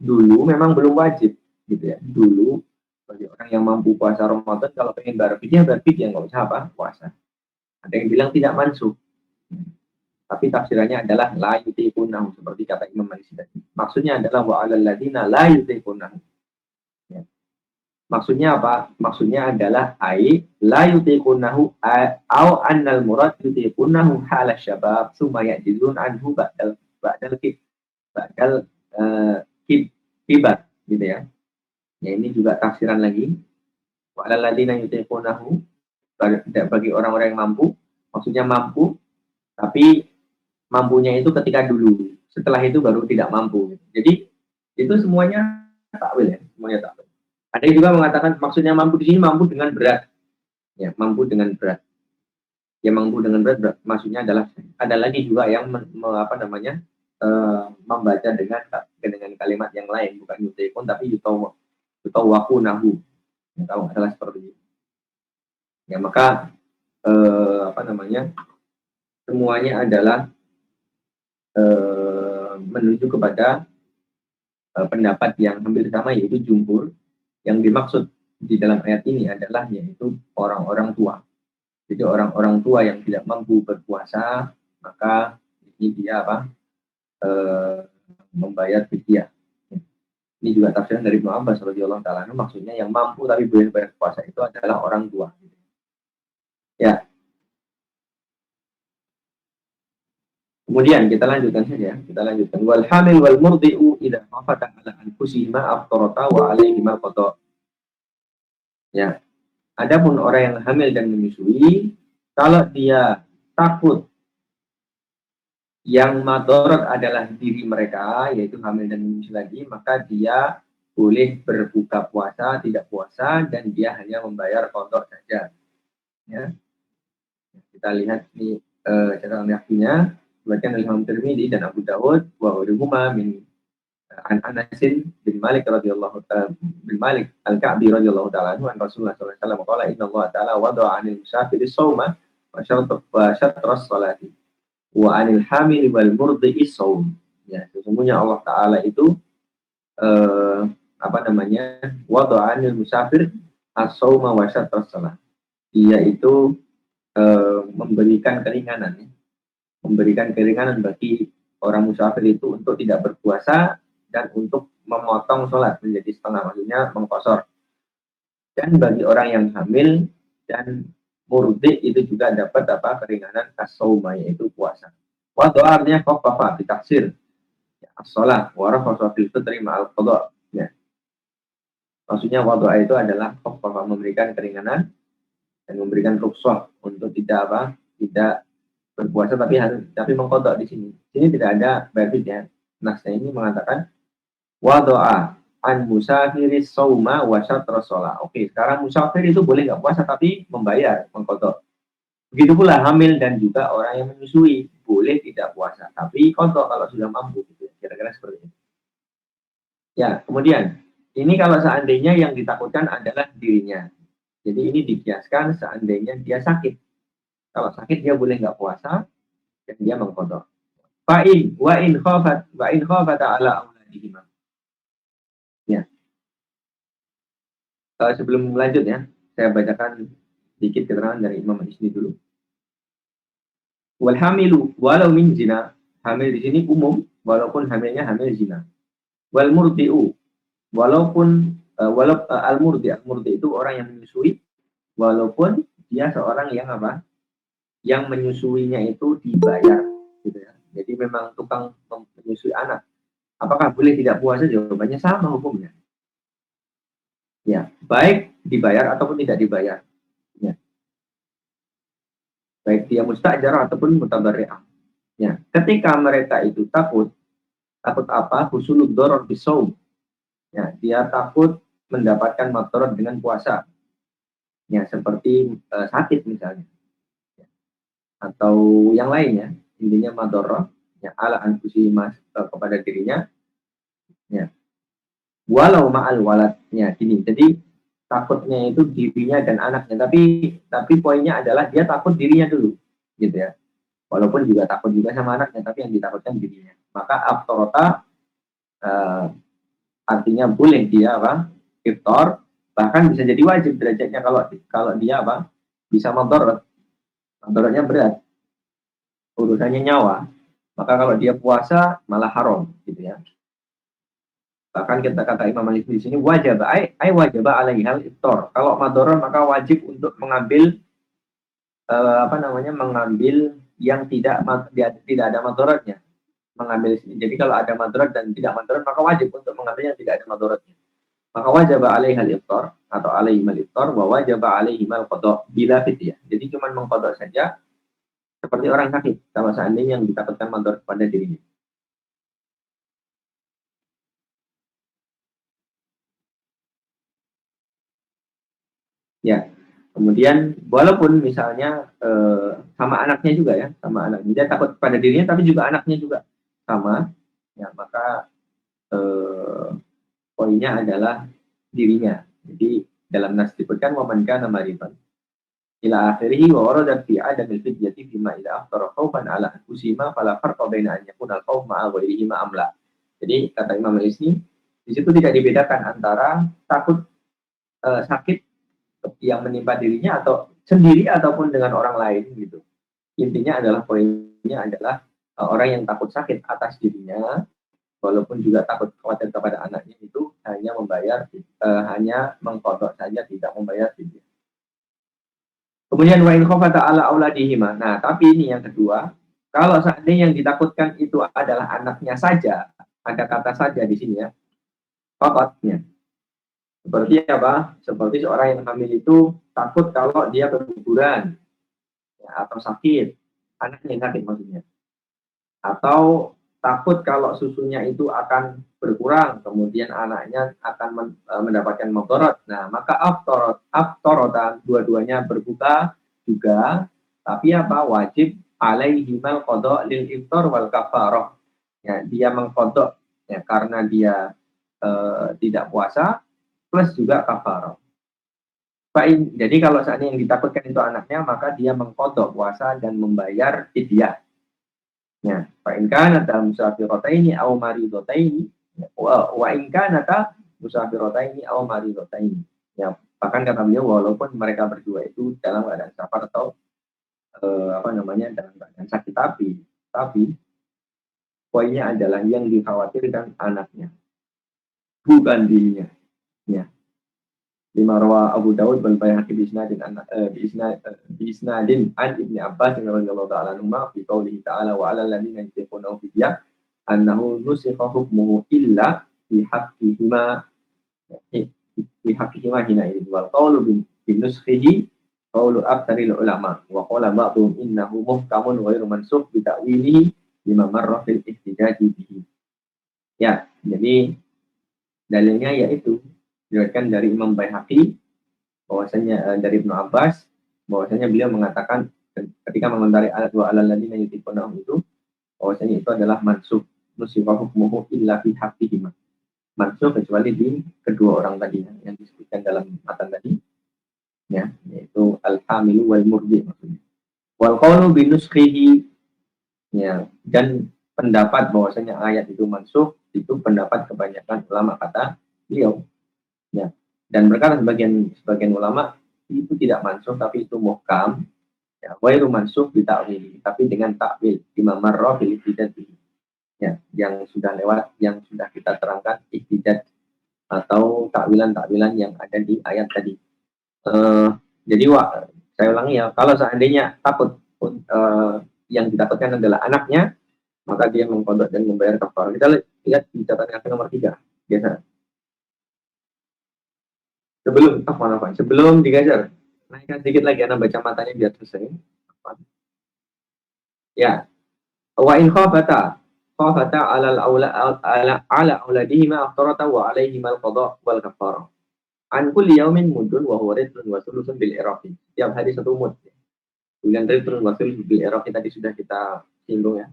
dulu memang belum wajib gitu ya. Dulu bagi orang yang mampu puasa Ramadan, kalau pengen bayar fidyah nggak usah apa puasa. Ada yang bilang tidak mansukh, tapi tafsirannya adalah la yutiqunahu, seperti kata Imam Malik tadi. Maksudnya adalah wa 'alal ladzina la yutiqunahu. Ya. Maksudnya apa? Maksudnya adalah ai la yutiqunahu au annal murad yutiqunahu hala syabab summa ya'jizun anhu ba'dal kibat gitu ya. Ya, ini juga tafsiran lagi. Wa 'alal ladzina yutiqunahu, bagi orang-orang yang mampu, maksudnya mampu tapi mampunya itu ketika dulu, setelah itu baru tidak mampu. Jadi itu semuanya takwil ya, semuanya takwil. Ada yang juga mengatakan maksudnya mampu di sini mampu dengan berat, ya, mampu dengan berat. Ya, mampu dengan berat maksudnya adalah, ada lagi juga yang membaca dengan kalimat yang lain, bukan yutikun tapi yutawakunahu, ya, kalau nggak salah seperti itu. Ya, maka semuanya adalah menuju kepada pendapat yang hampir sama, yaitu jumhur. Yang dimaksud di dalam ayat ini adalah yaitu orang-orang tua. Jadi orang-orang tua yang tidak mampu berpuasa, maka ini dia membayar fidyah. Ini juga tafsiran dari Ibnu Abbas radhiyallahu ta'ala, maksudnya yang mampu tapi belum bayar puasa itu adalah orang tua. Ya. Kemudian kita lanjutkan saja. Wal hamil wal murdi'u idza khafata ala anfusihima aftarata wa alaihima qada. Ya. Adapun orang yang hamil dan menyusui, kalau dia takut yang madorot adalah diri mereka, yaitu hamil dan menyusui lagi, maka dia boleh berbuka puasa, tidak puasa, dan dia hanya membayar qada saja. Ya. Kita lihat di catatan kakinya. Bahkan Imam Tirmidzi dan Abu Dawud wa huma min Anas bin Malik radhiyallahu ta'ala bin Malik al-Ka'bi radhiyallahu ta'ala anhu an Rasulullah sallallahu alaihi wasallam qala inna Allah ta'ala wada'a 'anil musafiri shauma wa syatra as-salati wa 'anil hamil wal murdi'i shaum. Ya, sesungguhnya Allah Ta'ala itu wada'a 'anil musafir as-shauma wa syatra as-salat. Dia itu memberikan keringanan bagi orang musafir itu untuk tidak berpuasa dan untuk memotong sholat menjadi setengah, maksudnya mengkosor. Dan bagi orang yang hamil dan murdi itu juga dapat keringanan as-sauma, yaitu puasa. Wa doa artinya khaffafa ditaksir as-shalah wa rafaqa fil fitri ma'al qada. Ya. Maksudnya wadu'a itu adalah memberikan keringanan dan memberikan rukhsah untuk tidak berpuasa tapi mengkodok di sini. Sini tidak ada babit ya. Nasnya ini mengatakan wadu'a an musafiris sauma wa syatra shalah. Oke, sekarang musafir itu boleh nggak puasa tapi membayar, mengkodok. Begitu pula hamil dan juga orang yang menyusui boleh tidak puasa tapi kodok kalau sudah mampu gitu. Kira-kira seperti itu. Ya, kemudian ini kalau seandainya yang ditakutkan adalah dirinya. Jadi ini dikiaskan seandainya dia sakit. Kalau sakit dia boleh nggak puasa dan dia mengkodok. Wa in khafat ala auladihima. Ya, sebelum lanjut ya, saya bacakan sedikit keterangan dari Imam Isni dulu. Wal hamilu walau min zina. Hamil di sini umum walaupun hamilnya hamil zina. Wal murdi'u walaupun al murdi itu orang yang menyusui walaupun dia seorang yang yang menyusuinya itu dibayar gitu ya. Jadi memang tukang menyusui anak. Apakah boleh tidak puasa? Jawabannya sama hukumnya. Ya, baik dibayar ataupun tidak dibayar. Ya. Baik dia mustajar ataupun mutabarri'ah. Ya, ketika mereka itu takut apa? Husulud doror bisaum. Ya, dia takut mendapatkan madarat dengan puasa. Ya, seperti sakit misalnya. Ya. Atau yang lainnya, intinya madarat ya ala anfusi kepada dirinya. Ya. Walau ma'al waladnya gini. Jadi takutnya itu dirinya dan anaknya, tapi poinnya adalah dia takut dirinya dulu, gitu ya. Walaupun juga takut juga sama anaknya, tapi yang ditakutkan dirinya. Maka aftorota artinya boleh dia iftar, bahkan bisa jadi wajib derajatnya kalau dia bisa madaratnya berat, urusannya nyawa. Maka kalau dia puasa malah haram, gitu ya. Bahkan kita kata Imam Malik di sini wajib wajib alaihal iftar. Kalau madarat maka wajib untuk mengambil mengambil yang tidak ada madaratnya. Mengambil jadi kalau ada madarat dan tidak madarat maka wajib untuk mengambil yang tidak ada madaratnya. Maka wajib alaihal iftar atau alaihimal iftar wa wajib alaihimal qada bila fidyah. Jadi cuma mengqada saja seperti orang sakit kalau seandainya yang ditakutkan madarat pada dirinya. Ya, kemudian walaupun misalnya sama anaknya juga ya, sama anaknya dia takut pada dirinya, tapi juga anaknya juga sama, ya maka poinnya adalah dirinya. Jadi dalam nas disebutkan waman kana maridan ila akhirih wa warada fi adam al-fidyati bima ila aftara khawfan ala anfusihima fala farqa baina an yakuna al-khawf ma'a ghairihima amla. Jadi kata Imam Al-Isni di situ tidak dibedakan antara takut sakit yang menimpa dirinya atau sendiri ataupun dengan orang lain gitu. Intinya adalah poinnya adalah orang yang takut sakit atas dirinya walaupun juga takut khawatir kepada anaknya itu hanya membayar hanya mengqadha saja tidak membayar fidyah. Kemudian wa in khafata ala auladihima. Nah, tapi ini yang kedua, kalau seandainya yang ditakutkan itu adalah anaknya saja, ada kata saja di sini ya. Fakotnya. Seperti apa? Seperti seorang yang hamil itu takut kalau dia keguguran ya, atau sakit, anaknya yang sakit maksudnya. Atau takut kalau susunya itu akan berkurang, kemudian anaknya akan mendapatkan madarat. Nah, maka aftarota dua-duanya berbuka juga, tapi apa? Wajib alaihimal qada lil iftar wal kafarah. Ya, dia mengqada ya karena dia tidak puasa plus juga kafarah. Jadi kalau saat ini yang ditakutkan itu anaknya, maka dia mengqadha puasa dan membayar fidyah. Ya, fa in kanata musafirataini aw maridataini wa in kanata musafirataini aw maridataini. Ya, bahkan kata beliau walaupun mereka berdua itu dalam keadaan safar atau dalam keadaan sakit tapi poinnya adalah yang dikhawatirkan anaknya bukan dirinya. Ya. Lima rawa Abu Dawud wal Baihaqi bi isnadin an Ibnu Abbas radhiyallahu ta'ala anhuma fi qoulihi ta'ala wa 'alal ladzina yutiquna fidyah annahu nusikha hukmuhu illa fi haqqihima bihaqihima hina idin wal qawlu binuskhihi qawlu aktsaril ulama wa qala ba'dhum innahu muhkamun ghairu mansukh bi ta'wilihi lima marra fil ihtijaji bihi. Ya, jadi dalilnya yaitu diriwayatkan dari Imam Baihaqi bahwasanya dari Ibnu Abbas bahwasanya beliau mengatakan ketika mengomentari ayat wa alal ladina yutiquna itu bahwasanya itu adalah mansukh nusifa hukmuhu illa fi haqqihima. Mansukh kecuali di kedua orang tadi yang disebutkan dalam matan tadi, ya, yaitu al-hamilu wal murdi maksudnya. Wal qawlu binuskhihi, ya, dan pendapat bahwasanya ayat itu mansukh itu pendapat kebanyakan ulama kata beliau, ya. Dan berkata sebagian ulama itu tidak mansukh tapi itu muhkam, ya, ghairu mansukh bi ta'wil, tapi dengan takwil lima marra fil ihtijaj, ya, yang sudah lewat, yang sudah kita terangkan ihtijaj atau takwilan-takwilan yang ada di ayat tadi. Jadi saya ulangi ya, kalau seandainya takut yang ditakutkan adalah anaknya, maka dia mengkodok dan membayar kafarah. Kita lihat di catatan kaki nomor 3 biasa. Sebelum digajar, naikkan sedikit lagi, anak baca matanya biar selesai. Ya, wa in khafata ala auladihima aftarata wa alaihima al-qada wal kafarah. An kulli yaumin mudun wa huwa ridrun wa sulusun bil iraqi. Tiap hari satu mud. Kemudian ridrun wa sulusun bil iraqi tadi sudah kita singgung ya.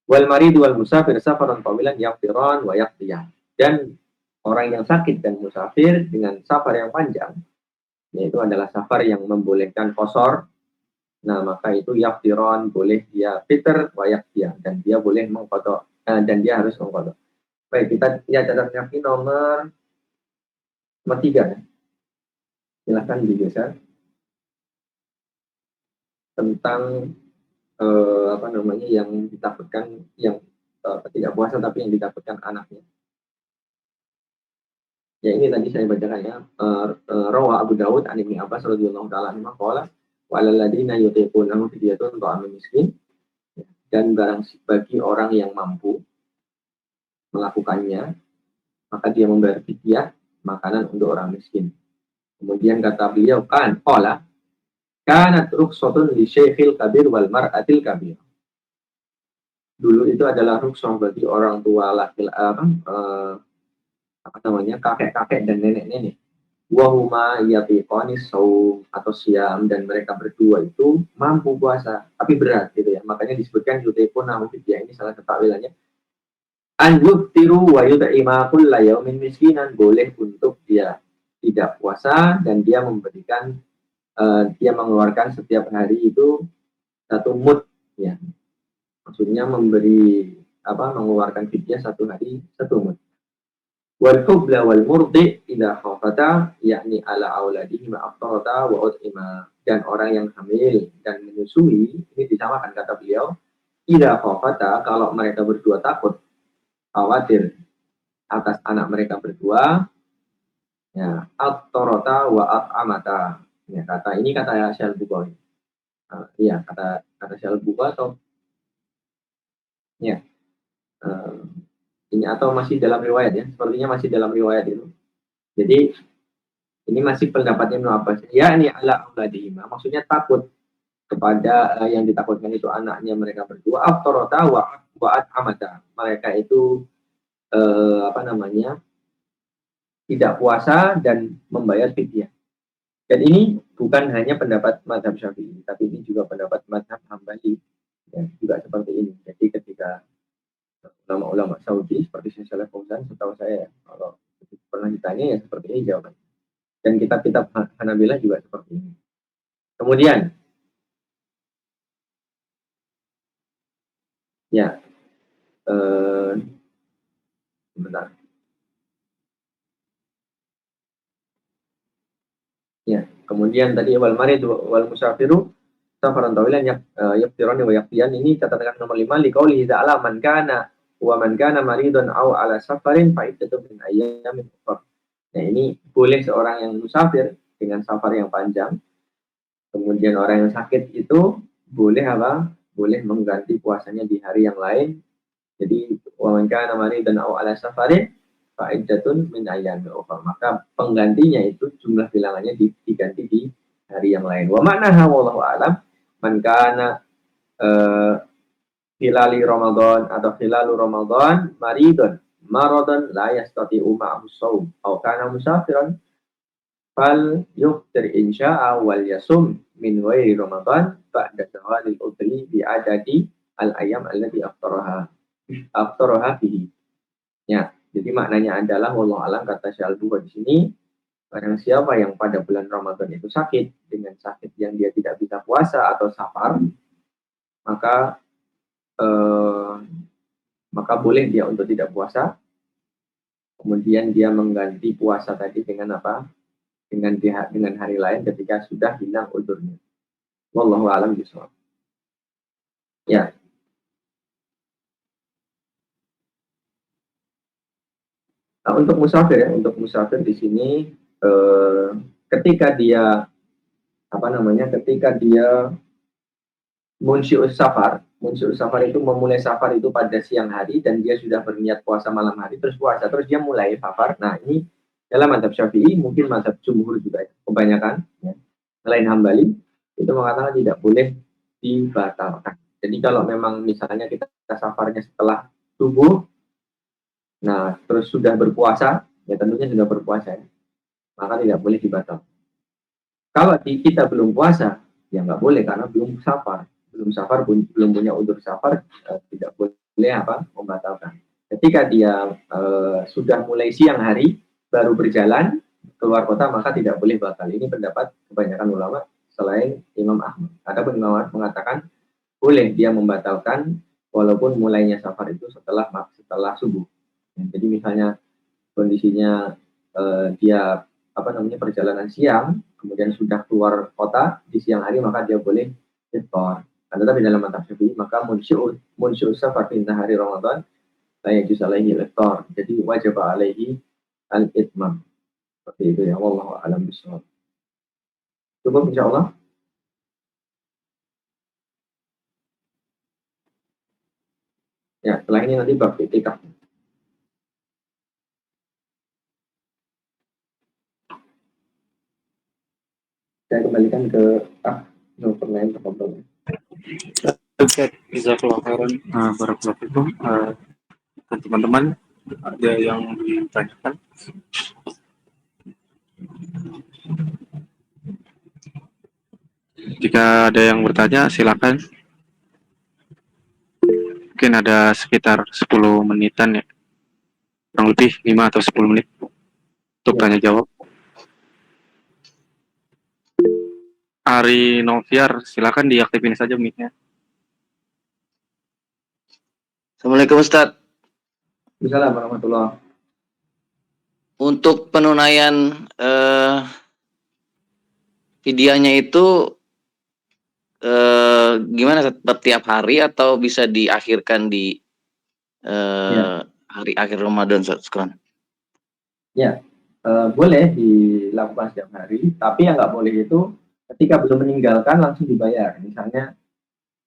Wal marid wal musafir safaran tawilan yaqtiran wa yaqtiyan. Dan orang yang sakit dan musafir dengan safar yang panjang, yaitu adalah safar yang membolehkan qasar, nah maka itu yaqtiran, boleh dia fitr wa yaqtiyan, dan dia boleh mengqada, dan dia harus mengqada. Baik, kita lihat catatan kaki nomor 3 ya. Silahkan digeser tentang yang ditakutkan, yang tidak puasa tapi yang ditakutkan anaknya. Ya, ini tadi saya bacakan ya. Rawa Abu Dawud an Ibnu Abbas radhiyallahu taala anhu qala wa alal ladina yutiqunahu fidyatun ta'amun miskin. Dan barang bagi orang yang mampu melakukannya, maka dia membayar fidyah, makanan untuk orang miskin. Kemudian kata beliau, qala kanat rukhsatun li syaikhil kabir wal mar'atil kabir. Dulu itu adalah rukhsah bagi orang tua kakek-kakek dan nenek-nenek. Wahuma yatiqani shaum atau siam, dan mereka berdua itu mampu puasa tapi berat gitu ya. Makanya disebutkan yutiquna fidyah, ini salah satu takwilannya. An yuftiru wa yut'ima kulla yaumin miskinan, boleh untuk dia tidak puasa dan dia memberikan dia mengeluarkan setiap hari itu satu mud ya. Maksudnya mengeluarkan fidyah satu hari satu mud. Wal hubla wal murdi idza khafata yakni ala auladihim aftarata wa ut'ima. Dan orang yang hamil dan menyusui ini disamakan kata beliau, idza khafata, kalau mereka berdua takut khawatir atas anak mereka berdua, ya, aftarata wa at'amata. Ya, kata Syekh Bukhari. Iya, kata Syekh Bukhari atau ya. Ini atau masih dalam riwayat ya, sepertinya masih dalam riwayat itu. Jadi ini masih pendapatnya Ibnu Abbas. Ya, ini ala auladihima, maksudnya takut kepada yang ditakutkan itu anaknya mereka berdua. Aftarata wa at'amata, mereka itu tidak puasa dan membayar fidyah. Dan ini bukan hanya pendapat mazhab Syafi'i, tapi ini juga pendapat mazhab Hambali, ya, juga seperti ini. Jadi ketika ulama-ulama Saudi seperti Syekh Shalih Fauzan, setahu saya kalau pernah ditanya ya seperti ini jawabannya. Dan kitab-kitab Hanabilah juga seperti ini. Kemudian ya sebentar. Ya, kemudian tadi wal marid wal musafiru safaran tawilan yaftirani wa yaqtiyan, ini catatan nomor 5 liqauli ta'ala man kana wa man kana maridun aw ala safarin fa iddatun min ayyamin ukhra. Nah, ini boleh seorang yang musafir dengan safar yang panjang. Kemudian orang yang sakit itu boleh boleh mengganti puasanya di hari yang lain. Jadi wa man kana maridun aw ala safarin fa'iddatun min ayyamin ukhra. Maka penggantinya itu jumlah bilangannya diganti di hari yang lain. Wa ma'naha wallahu a'lam man kana hilali Ramadan atau hilalu Ramadan maridun maradun la yastati'u ma'ahu shaum aw kana musafiran fal yuftir insya'a wal yasum min ghairi Ramadan ba'da zawalil udri bi adadi al ayyam allati aftaraha fihi. Ya, jadi maknanya adalah wallahu alam kata Syalbu di sini, barang siapa yang pada bulan Ramadan itu sakit dengan sakit yang dia tidak bisa puasa atau safar, maka maka boleh dia untuk tidak puasa, kemudian dia mengganti puasa tadi dengan apa? Dengan hari lain ketika sudah hilang udurnya. Wallahu a'lam bishawab. Ya. Nah, untuk musafir di sini ketika dia ketika dia Munsyi'us safar itu memulai safar itu pada siang hari dan dia sudah berniat puasa malam hari terus puasa terus dia mulai safar. Nah, ini dalam mazhab Syafi'i, mungkin mazhab jumhur juga ya, kebanyakan ya. Selain Hambali itu mengatakan tidak boleh dibatalkan. Jadi kalau memang misalnya kita safarnya setelah subuh, nah terus sudah berpuasa, ya tentunya sudah berpuasa ya, maka tidak boleh dibatalkan. Kalau kita belum puasa, ya nggak boleh karena belum safar belum punya udzur safar, tidak boleh membatalkan. Ketika dia sudah mulai siang hari baru berjalan keluar kota maka tidak boleh batal. Ini pendapat kebanyakan ulama selain Imam Ahmad. Ada Imam Ahmad mengatakan boleh dia membatalkan walaupun mulainya safar itu setelah subuh. Jadi misalnya kondisinya dia perjalanan siang kemudian sudah keluar kota di siang hari maka dia boleh iftar. Tetapi dalam mazhab Syafi'i maka munsyi'us safar fi hari Ramadan la yajuz alaihi iftar. Jadi wajib alaihi al-itmam. Seperti itu ya, wallahu a'lam bishawab. Cukup insyaallah. Ya, setelah ini nanti bab itikaf. Saya kembalikan ke pertanyaan terkabul. Oke, jazakallahu khairan. Barakallahu fikum. Teman-teman, ada yang ditanyakan? Jika ada yang bertanya, silakan. Mungkin ada sekitar 10 menitan ya. Kurang lebih 5 atau 10 menit untuk tanya jawab. Ari Noviar, silakan diaktifin saja mic-nya. Assalamualaikum Ustaz. Waalaikumsalam warahmatullahi. Untuk penunaian fidyahnya itu gimana? Setiap hari atau bisa diakhirkan di hari akhir Ramadan, Ustaz? Ya, boleh dilakukan setiap hari, tapi yang nggak boleh itu ketika belum meninggalkan langsung dibayar. Misalnya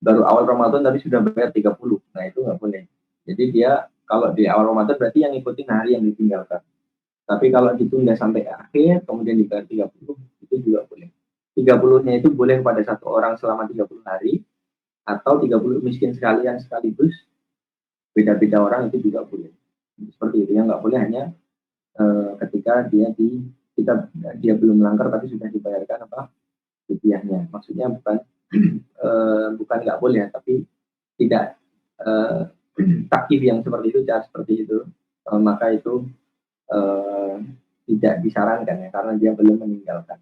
baru awal Ramadan tapi sudah bayar 30. Nah, itu nggak boleh. Jadi dia kalau di awal Ramadan berarti yang ngikutin hari yang ditinggalkan. Tapi kalau ditunda sampai akhir kemudian dibayar 30, itu juga boleh. 30-nya itu boleh pada satu orang selama 30 hari atau 30 miskin sekalian sekaligus. Beda-beda orang itu juga boleh. Seperti itu, yang nggak boleh hanya ketika dia belum melanggar tapi sudah dibayarkan fidyahnya. Maksudnya bukan nggak boleh, tapi tidak takif yang seperti itu, cara seperti itu, maka itu tidak disarankan ya, karena dia belum meninggalkan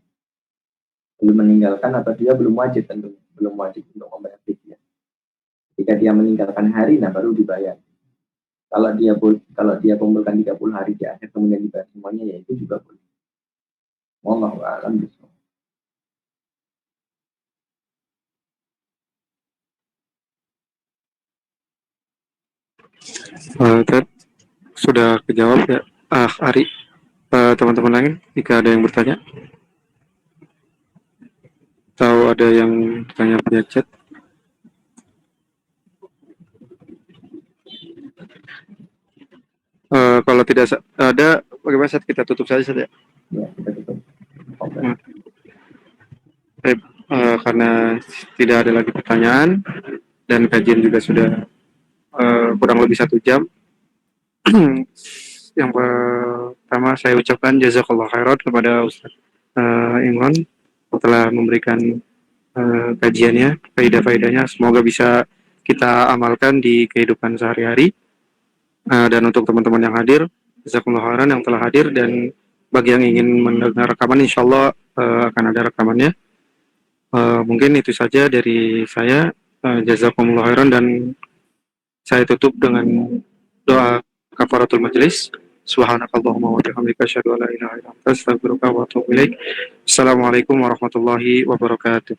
atau dia belum wajib untuk membayar fidyah. Ketika dia meninggalkan hari, nah baru dibayar. Kalau dia kumpulkan 30 hari di akhir kemudian dibayar semuanya, ya itu juga boleh. Wallahu a'lam bishawab. Sudah kejawab ya, Ari. Teman-teman lain, jika ada yang bertanya atau ada yang bertanya via chat. Kalau tidak ada, bagaimana saat kita tutup saja saja? Ya, kita tutup. Oke. Baik, karena tidak ada lagi pertanyaan dan kajian juga sudah kurang lebih 1 jam. Yang pertama saya ucapkan jazakallah khairan kepada Ustaz Imran telah memberikan kajiannya, faedah-faedahnya. Semoga bisa kita amalkan di kehidupan sehari-hari. Dan untuk teman-teman yang hadir, jazakallah khairan yang telah hadir, dan bagi yang ingin mendengar rekaman, insya Allah akan ada rekamannya. Mungkin itu saja dari saya. Jazakumullah khairan, dan saya tutup dengan doa kafaratul majelis. Subhanakallahumma wa bihamdika asyhadu an la ilaha illa anta astaghfiruka wa atubu ilaik. Assalamualaikum warahmatullahi wabarakatuh.